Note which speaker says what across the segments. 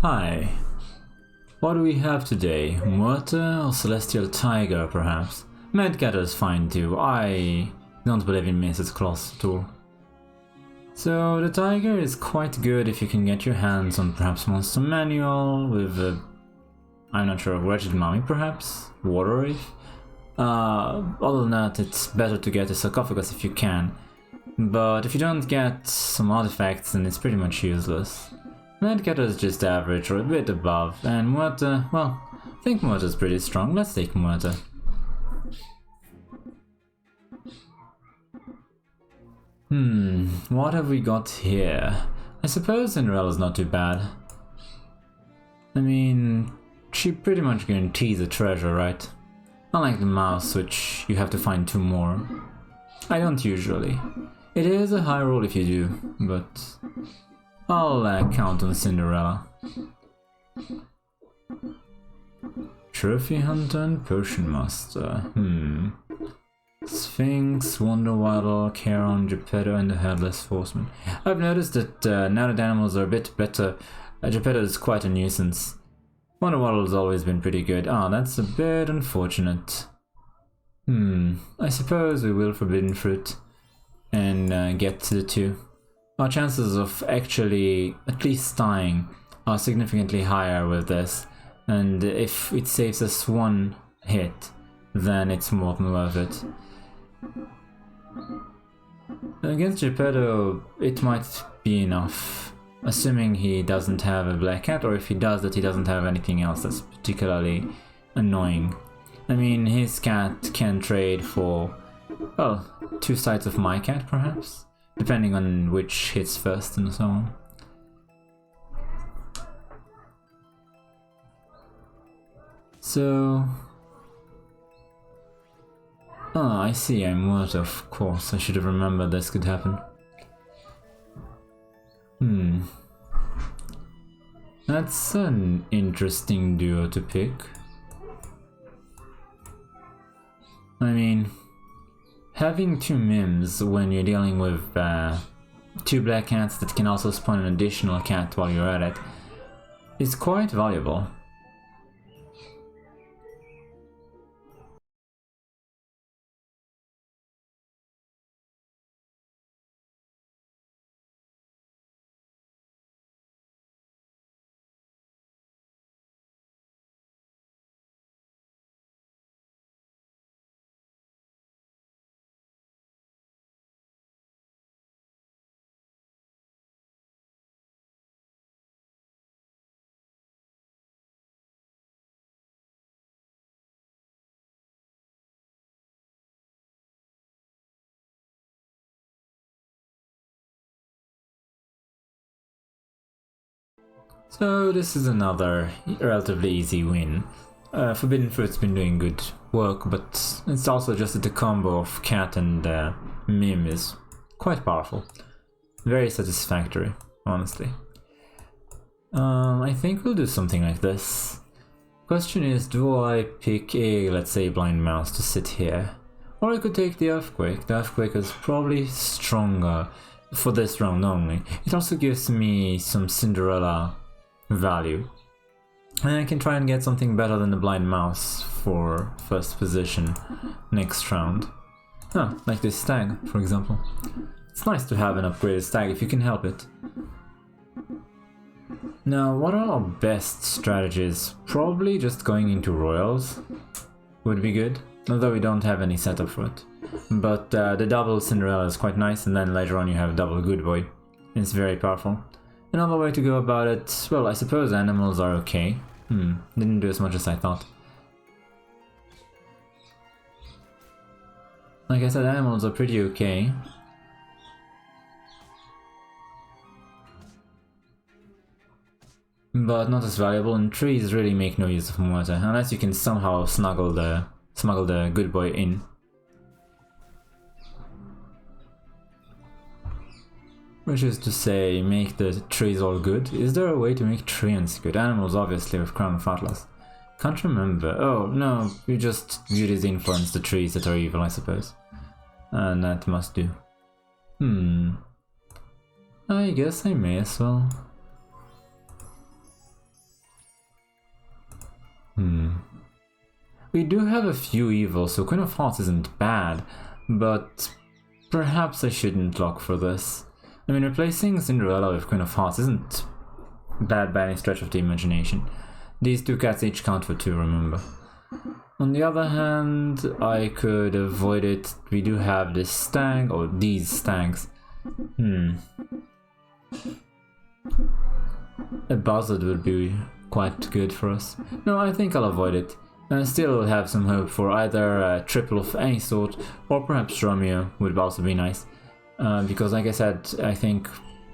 Speaker 1: Hi. What do we have today? Muerte or Celestial Tiger, perhaps? Medcatter is fine too. I don't believe in Mrs. Claus at all. So the Tiger is quite good if you can get your hands on perhaps Monster Manual with I'm not sure, Wretched Mummy perhaps? Water Reef? Other than that, it's better to get a Sarcophagus if you can. But if you don't get some artifacts, then it's pretty much useless. Medcatter is just average or a bit above, and Muerte, well, I think Muerte is pretty strong. Let's take Muerte. What have we got here? I suppose Cinderella's not too bad. I mean, she pretty much guarantees a treasure, right? Unlike the mouse, which you have to find 2 more. I don't usually. It is a high roll if you do, but I'll count on Cinderella. Trophy Hunter and Potion Master. Sphinx, Wonder Waddle, Charon, Geppetto, and the Headless Horseman. I've noticed that now that animals are a bit better, Geppetto is quite a nuisance. Wonder Waddle has always been pretty good. That's a bit unfortunate. I suppose we will Forbidden Fruit and get to the 2. Our chances of actually at least dying are significantly higher with this, and if it saves us 1 hit, then it's more than worth it. Against Geppetto, it might be enough, assuming he doesn't have a black cat, or if he does that, he doesn't have anything else that's particularly annoying. I mean, his cat can trade for, well, 2 sides of my cat, perhaps? Depending on which hits first and so on. So... I see, I'm Muerte, of course. I should have remembered this could happen. That's an interesting duo to pick. I mean, having 2 mims when you're dealing with 2 black cats that can also spawn an additional cat while you're at it is quite valuable. So this is another relatively easy win. Forbidden Fruit's been doing good work, but it's also just that the combo of cat and mim is quite powerful. Very satisfactory, honestly. I think we'll do something like this. Question is, do I pick a, let's say, blind mouse to sit here? Or I could take the Earthquake. The Earthquake is probably stronger for this round only. It also gives me some Cinderella value. And I can try and get something better than the blind mouse for first position next round. Like this stag, for example. It's nice to have an upgraded stag if you can help it. Now, what are our best strategies? Probably just going into royals would be good, although we don't have any setup for it. But the double Cinderella is quite nice, and then later on you have double good boy. It's very powerful. Another way to go about it, well, I suppose animals are okay. Didn't do as much as I thought. Like I said, animals are pretty okay. But not as valuable, and trees really make no use of Muerte, unless you can somehow smuggle the good boy in. Which is to say, make the trees all good. Is there a way to make treants good? Animals, obviously, with Crown of Atlas. Can't remember. Oh, no, you just beauties influence the trees that are evil, I suppose. And that must do. I guess I may as well. We do have a few evils, so Queen of Hearts isn't bad, but perhaps I shouldn't look for this. I mean, replacing Cinderella with Queen of Hearts isn't bad by any stretch of the imagination. These two cats each count for 2, remember. On the other hand, I could avoid it. We do have this stag, or these stags. A buzzard would be quite good for us. No, I think I'll avoid it. And still have some hope for either a triple of any sort, or perhaps Romeo would also be nice. Because like I said, I think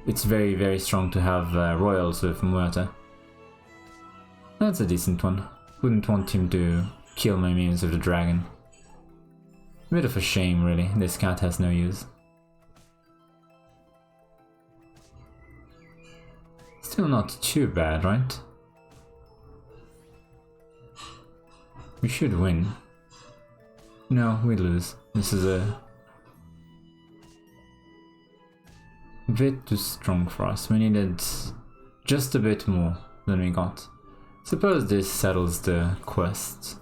Speaker 1: it's very, very strong to have royals with Muerte. That's a decent one. Wouldn't want him to kill my minions with the dragon. A bit of a shame, really. This cat has no use. Still not too bad, right? We should win. No, we lose. This is a bit too strong for us. We needed just a bit more than we got. Suppose this settles the quest.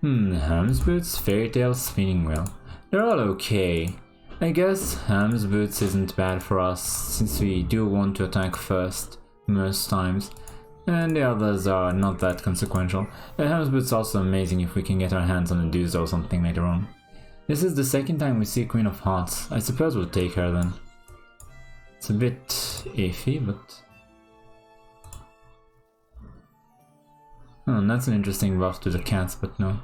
Speaker 1: Ham's Boots, Fairy Tale, Spinning Wheel. They're all okay. I guess Ham's Boots isn't bad for us, since we do want to attack first, most times. And the others are not that consequential. Ham's Boots also amazing if we can get our hands on a deuce or something later on. This is the second time we see Queen of Hearts. I suppose we'll take her then. It's a bit iffy, but... Oh, that's an interesting buff to the cats, but no.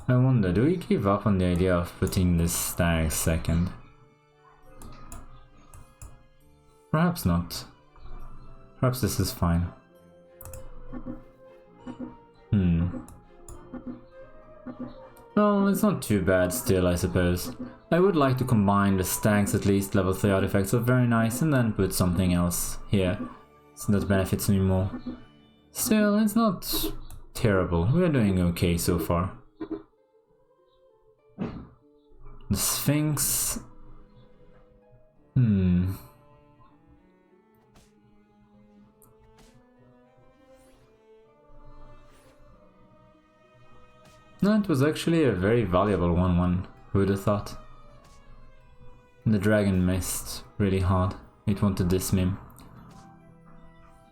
Speaker 1: I wonder, do we give up on the idea of putting this stag second? Perhaps not. Perhaps this is fine. Well, it's not too bad still, I suppose. I would like to combine the stags at least. Level 3 artifacts are very nice, and then put something else here, so that benefits me more. Still, it's not terrible. We are doing okay so far. The Sphinx... No, it was actually a very valuable 1-1, who would have thought. The dragon missed really hard. It wanted this meme.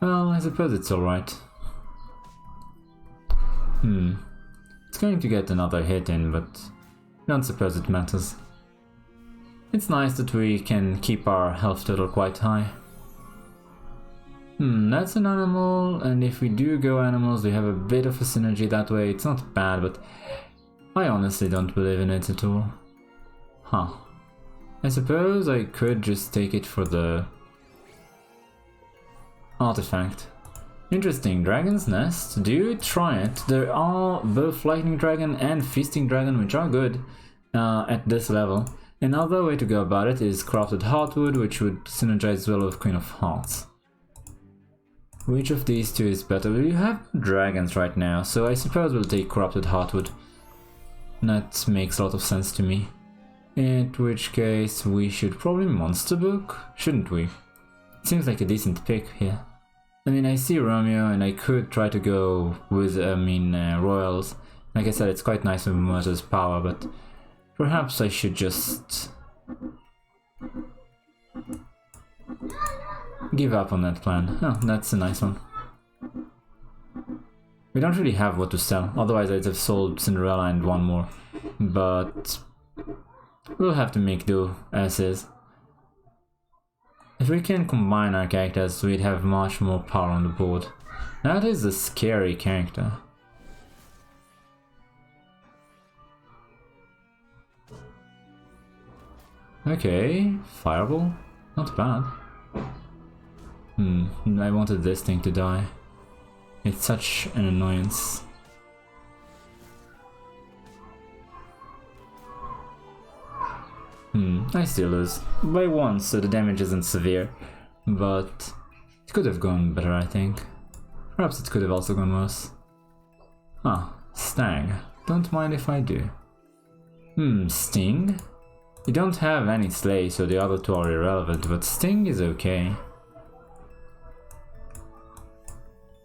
Speaker 1: Well, I suppose it's alright. It's going to get another hit in, but I don't suppose it matters. It's nice that we can keep our health total quite high. That's an animal, and if we do go animals, we have a bit of a synergy that way. It's not bad, but I honestly don't believe in it at all. I suppose I could just take it for the artifact. Interesting, Dragon's Nest. Do try it. There are both Lightning Dragon and Feasting Dragon, which are good at this level. Another way to go about it is Crafted Heartwood, which would synergize well with Queen of Hearts. Which of these two is better? We have dragons right now, so I suppose we'll take Corrupted Heartwood. That makes a lot of sense to me. In which case, we should probably Monster Book, shouldn't we? Seems like a decent pick here. I mean, I see Romeo, and I could try to go with, Royals. Like I said, it's quite nice with Muerte's power, but perhaps I should just give up on that plan. Oh, that's a nice one. We don't really have what to sell, otherwise I'd have sold Cinderella and one more. But we'll have to make do as is. If we can combine our characters, we'd have much more power on the board. That is a scary character. Okay, Fireball, not bad. I wanted this thing to die. It's such an annoyance. I still lose. By 1, so the damage isn't severe. But it could have gone better, I think. Perhaps it could have also gone worse. Stag. Don't mind if I do. Sting? You don't have any Slay, so the other two are irrelevant, but Sting is okay.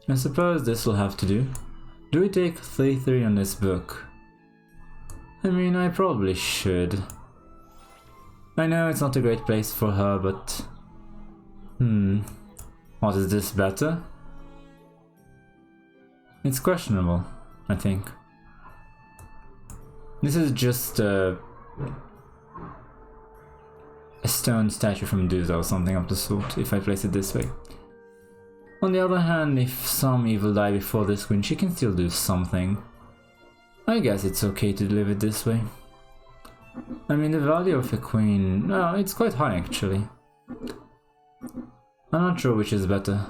Speaker 1: I suppose this will have to do. Do we take 3-3 on this book? I mean, I probably should. I know it's not a great place for her, but... What, is this better? It's questionable, I think. This is just a stone statue from Medusa or something of the sort, if I place it this way. On the other hand, if some evil die before this queen, she can still do something. I guess it's okay to leave it this way. I mean, the value of a queen... no, it's quite high actually. I'm not sure which is better.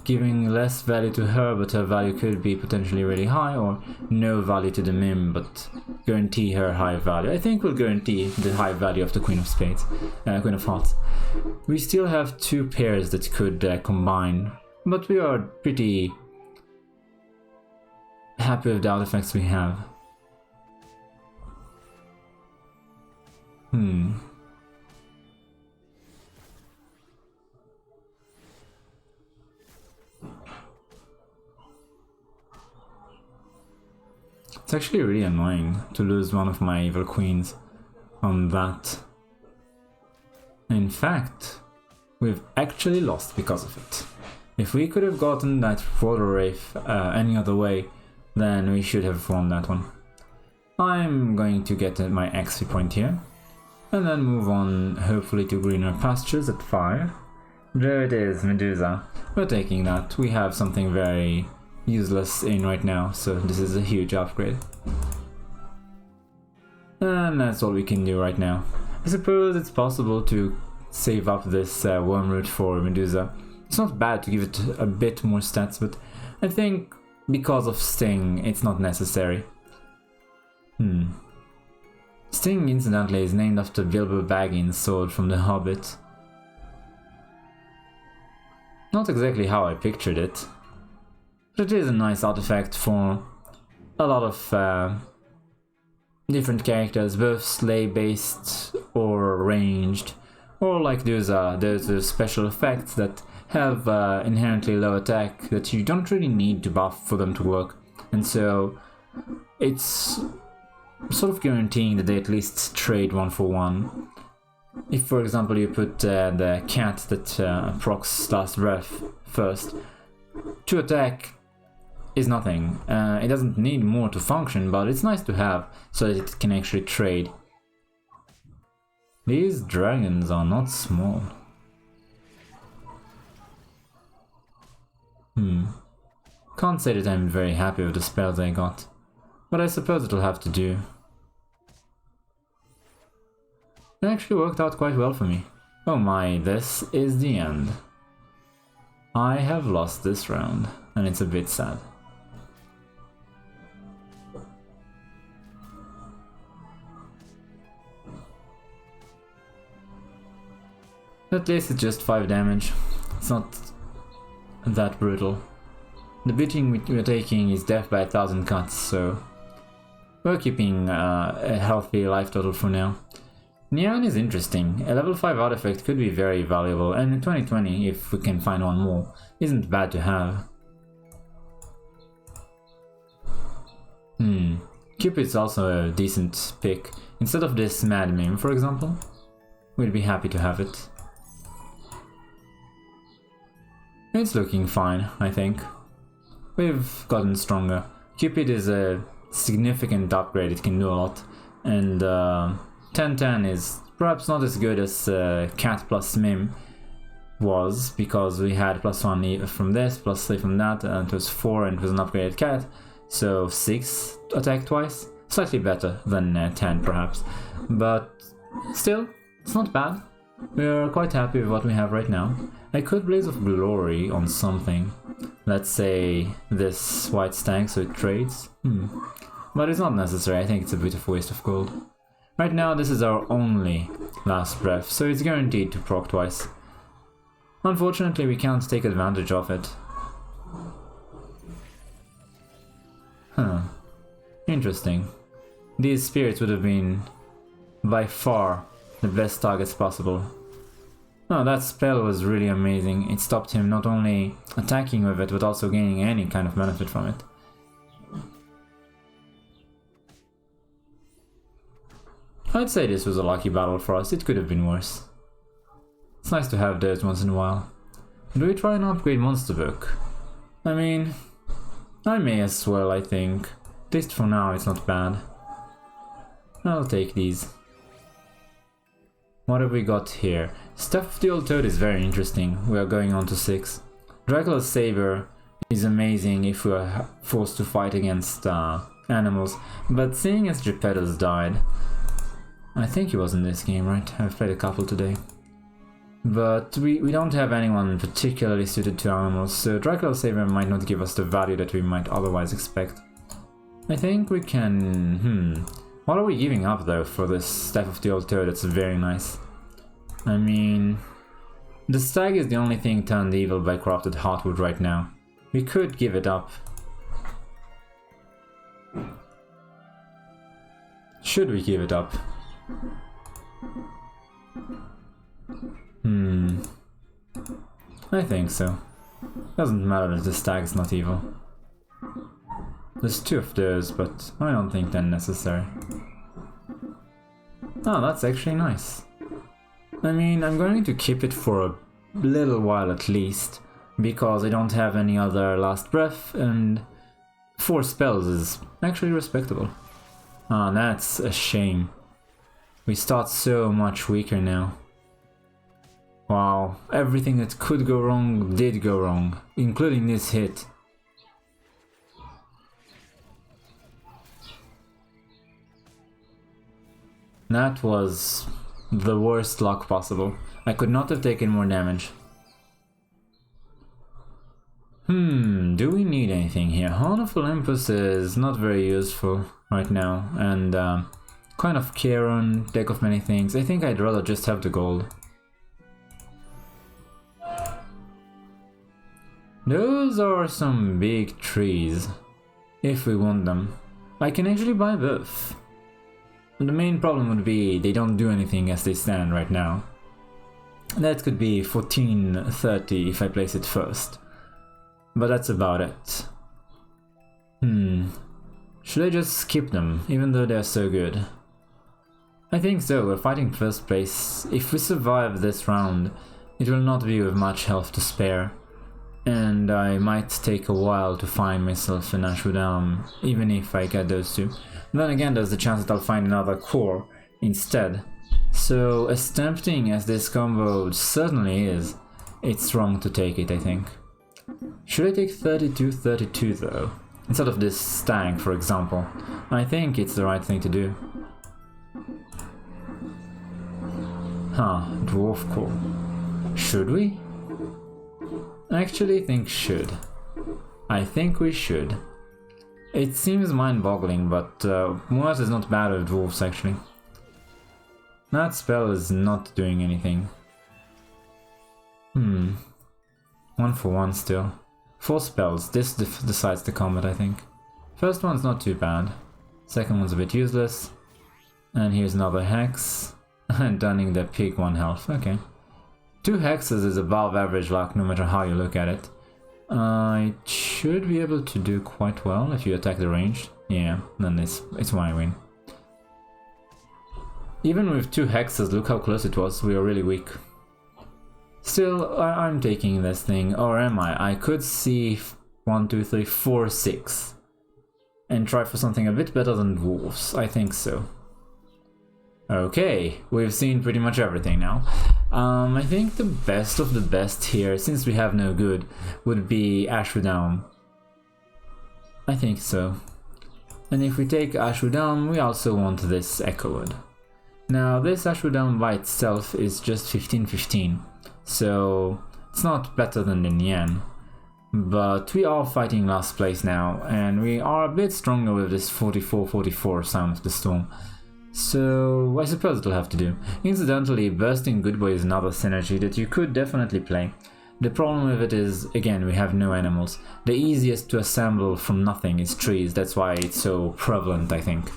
Speaker 1: Giving less value to her, but her value could be potentially really high, or no value to the mim, but guarantee her high value. I think we'll guarantee the high value of the Queen of Spades, Queen of Hearts. We still have two pairs that could combine, but we are pretty happy with the artifacts we have. It's actually really annoying to lose one of my evil queens on that. In fact, we've actually lost because of it. If we could have gotten that Water Wraith any other way, then we should have won that one. I'm going to get my XP point here, and then move on hopefully to greener pastures at 5. There it is, Medusa. We're taking that. We have something very useless in right now, so this is a huge upgrade. And that's all we can do right now. I suppose it's possible to save up this Wormroot for Medusa. It's not bad to give it a bit more stats, but I think because of Sting, it's not necessary. Sting, incidentally, is named after Bilbo Baggins' sword from The Hobbit. Not exactly how I pictured it, but it is a nice artifact for a lot of different characters, both sleigh-based or ranged, or like there's those special effects that have inherently low attack that you don't really need to buff for them to work, and so it's sort of guaranteeing that they at least trade 1-for-1. If, for example, you put the cat that procs Last Breath first, to attack is nothing. It doesn't need more to function, but it's nice to have so that it can actually trade. These dragons are not small. Can't say that I'm very happy with the spells I got, but I suppose it'll have to do. It actually worked out quite well for me. Oh my, this is the end. I have lost this round, and it's a bit sad. At least it's just 5 damage. It's not that brutal. The beating we're taking is death by 1,000 cuts, so we're keeping a healthy life total for now. Neon is interesting. A level 5 artifact could be very valuable, and in 2020, if we can find one more, isn't bad to have. Cupid's also a decent pick. Instead of this Mad Meme, for example, we'd be happy to have it. It's looking fine, I think. We've gotten stronger. Cupid is a significant upgrade, it can do a lot, and 10-10 is perhaps not as good as Cat plus Mim was, because we had +1 from this, +3 from that, and it was 4 and it was an upgraded Cat, so 6 attack twice. Slightly better than 10 perhaps, but still, it's not bad. We're quite happy with what we have right now. I could Blaze of Glory on something. Let's say this white stag so it trades. But it's not necessary, I think it's a bit of a waste of gold. Right now this is our only Last Breath, so it's guaranteed to proc twice. Unfortunately we can't take advantage of it. Interesting. These spirits would have been by far the best targets possible. No, that spell was really amazing. It stopped him not only attacking with it, but also gaining any kind of benefit from it. I'd say this was a lucky battle for us. It could have been worse. It's nice to have those once in a while. Do we try an upgrade monster book? I mean, I may as well, I think. At least for now, it's not bad. I'll take these. What have we got here? Staff of the Old Toad is very interesting. We are going on to 6. Dracula's Saber is amazing if we are forced to fight against animals, but seeing as Geppetto's died, I think he was in this game, right? I've played a couple today. But we don't have anyone particularly suited to animals, so Dracula's Saber might not give us the value that we might otherwise expect. I think we can... What are we giving up though for this Staff of the Old Toad? That's very nice. I mean... The stag is the only thing turned evil by corrupted heartwood right now. We could give it up. Should we give it up? I think so. Doesn't matter that the stag is not evil. There's 2 of those, but I don't think they're necessary. Oh, that's actually nice. I mean, I'm going to keep it for a little while at least, because I don't have any other last breath, and 4 spells is actually respectable. Ah, that's a shame. We start so much weaker now. Wow, everything that could go wrong did go wrong, including this hit. That was the worst luck possible. I could not have taken more damage. Do we need anything here? Horn of Olympus is not very useful right now, and kind of Charon, deck of many things. I think I'd rather just have the gold. Those are some big trees, if we want them. I can actually buy both. The main problem would be they don't do anything as they stand right now. That could be 1430 if I place it first. But that's about it. Should I just skip them, even though they're so good? I think so, we're fighting first place. If we survive this round, it will not be with much health to spare. And I might take a while to find myself an Ashwood Elm, even if I get those 2. Then again, there's the chance that I'll find another core instead. So, as tempting as this combo certainly is, it's wrong to take it, I think. Should I take 32-32 though? Instead of this stag, for example. I think it's the right thing to do. Dwarf core. Should we? I actually think should. I think we should. It seems mind-boggling, but Muerte is not bad with dwarves actually. That spell is not doing anything. 1 for 1 still. 4 spells, this decides the combat I think. First one's not too bad. Second one's a bit useless. And here's another hex. And dunning the pig 1 health, okay. 2 hexes is above average luck no matter how you look at it. It should be able to do quite well if you attack the ranged. Yeah, then it's my win. Even with 2 hexes, look how close it was, we are really weak. Still, I'm taking this thing, or am I? I could see 1, 2, 3, 4, 6. And try for something a bit better than dwarves, I think so. Okay, we've seen pretty much everything now. I think the best of the best here, since we have no good, would be Ashwood Elm. I think so. And if we take Ashwood Elm, we also want this Echowood. Now, this Ashwood Elm by itself is just 15-15, so it's not better than the Yen. But we are fighting last place now, and we are a bit stronger with this 44-44 Sound of the Storm. So I suppose it'll have to do. Incidentally, Bursting Good Boy is another synergy that you could definitely play. The problem with it is, again, we have no animals. The easiest to assemble from nothing is trees, that's why it's so prevalent, I think.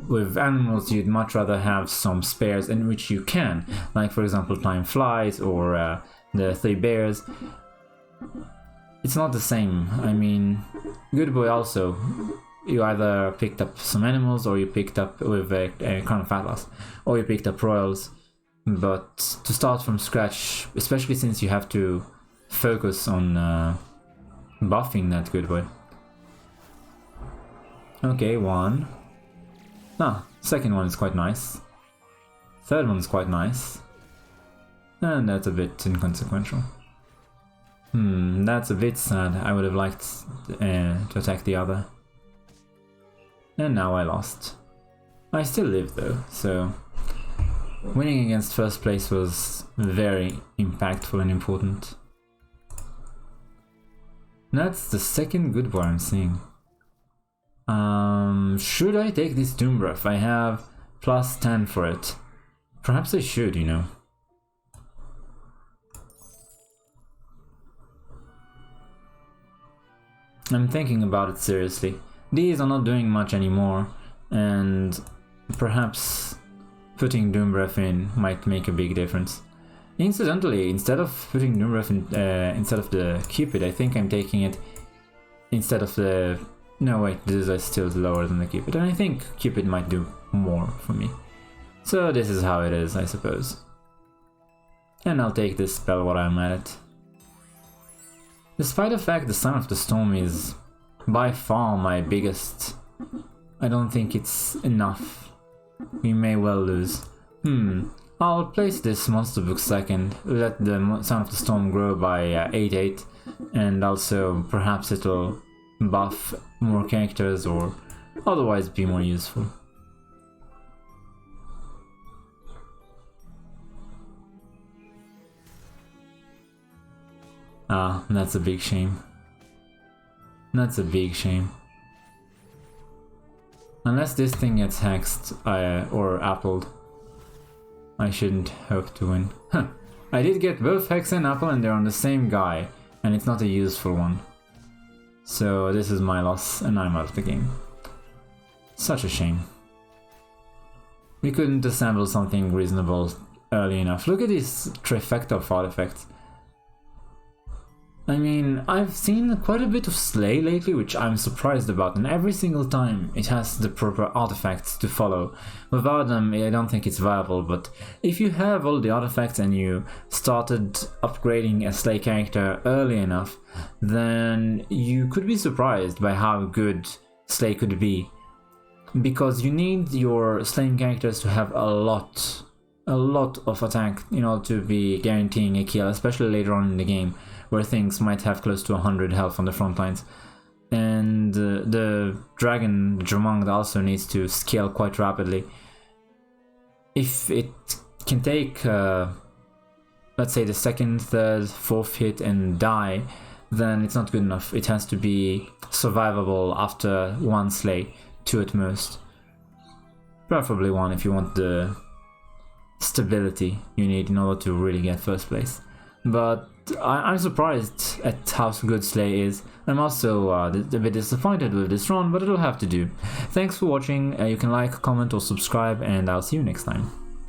Speaker 1: with animals you'd much rather have some spares in which you can, like for example Time Flies or the Three Bears. It's not the same. I mean, Good Boy also, you either picked up some animals or you picked up with a Crown of Atlas, or you picked up royals. But to start from scratch, especially since you have to focus on buffing that Good Boy. Okay, one. Second one is quite nice. Third one is quite nice. And that's a bit inconsequential. That's a bit sad. I would have liked to attack the other. And now I lost. I still live though, so winning against first place was very impactful and important. That's the second Good Boy I'm seeing. Should I take this Doom Breath? I have plus 10 for it. Perhaps I should, you know. I'm thinking about it seriously. These are not doing much anymore, and perhaps putting Doom Breath in might make a big difference. Incidentally, instead of putting Doom Breath in, instead of the Cupid, I think I'm taking it instead of the... No wait, this is still lower than the Cupid, and I think Cupid might do more for me. So this is how it is, I suppose. And I'll take this spell while I'm at it. Despite the fact the Sign of the Storm is by far my biggest, I don't think it's enough. We may well lose. I'll place this monster book second, let the Sign of the Storm grow by 8/8, and also perhaps it'll buff more characters or otherwise be more useful. That's a big shame. That's a big shame. Unless this thing gets hexed or appled, I shouldn't hope to win. I did get both hex and apple and they're on the same guy, and it's not a useful one. So this is my loss and I'm out of the game. Such a shame. We couldn't assemble something reasonable early enough. Look at this trifecta of artifacts. I mean, I've seen quite a bit of Slay lately, which I'm surprised about, and every single time it has the proper artifacts to follow. Without them, I don't think it's viable, but if you have all the artifacts and you started upgrading a Slay character early enough, then you could be surprised by how good Slay could be. Because you need your slaying characters to have a lot of attack in order to be guaranteeing a kill, especially later on in the game, where things might have close to 100 health on the front lines. And the dragon, the Dromong, also needs to scale quite rapidly. If it can take, let's say, the second, third, fourth hit and die, then it's not good enough. It has to be survivable after one slay, 2 at most. Preferably 1 if you want the stability you need in order to really get first place. But I'm surprised at how good Slay is. I'm also a bit disappointed with this run, but it'll have to do. Thanks for watching. You can like, comment or subscribe, and I'll see you next time.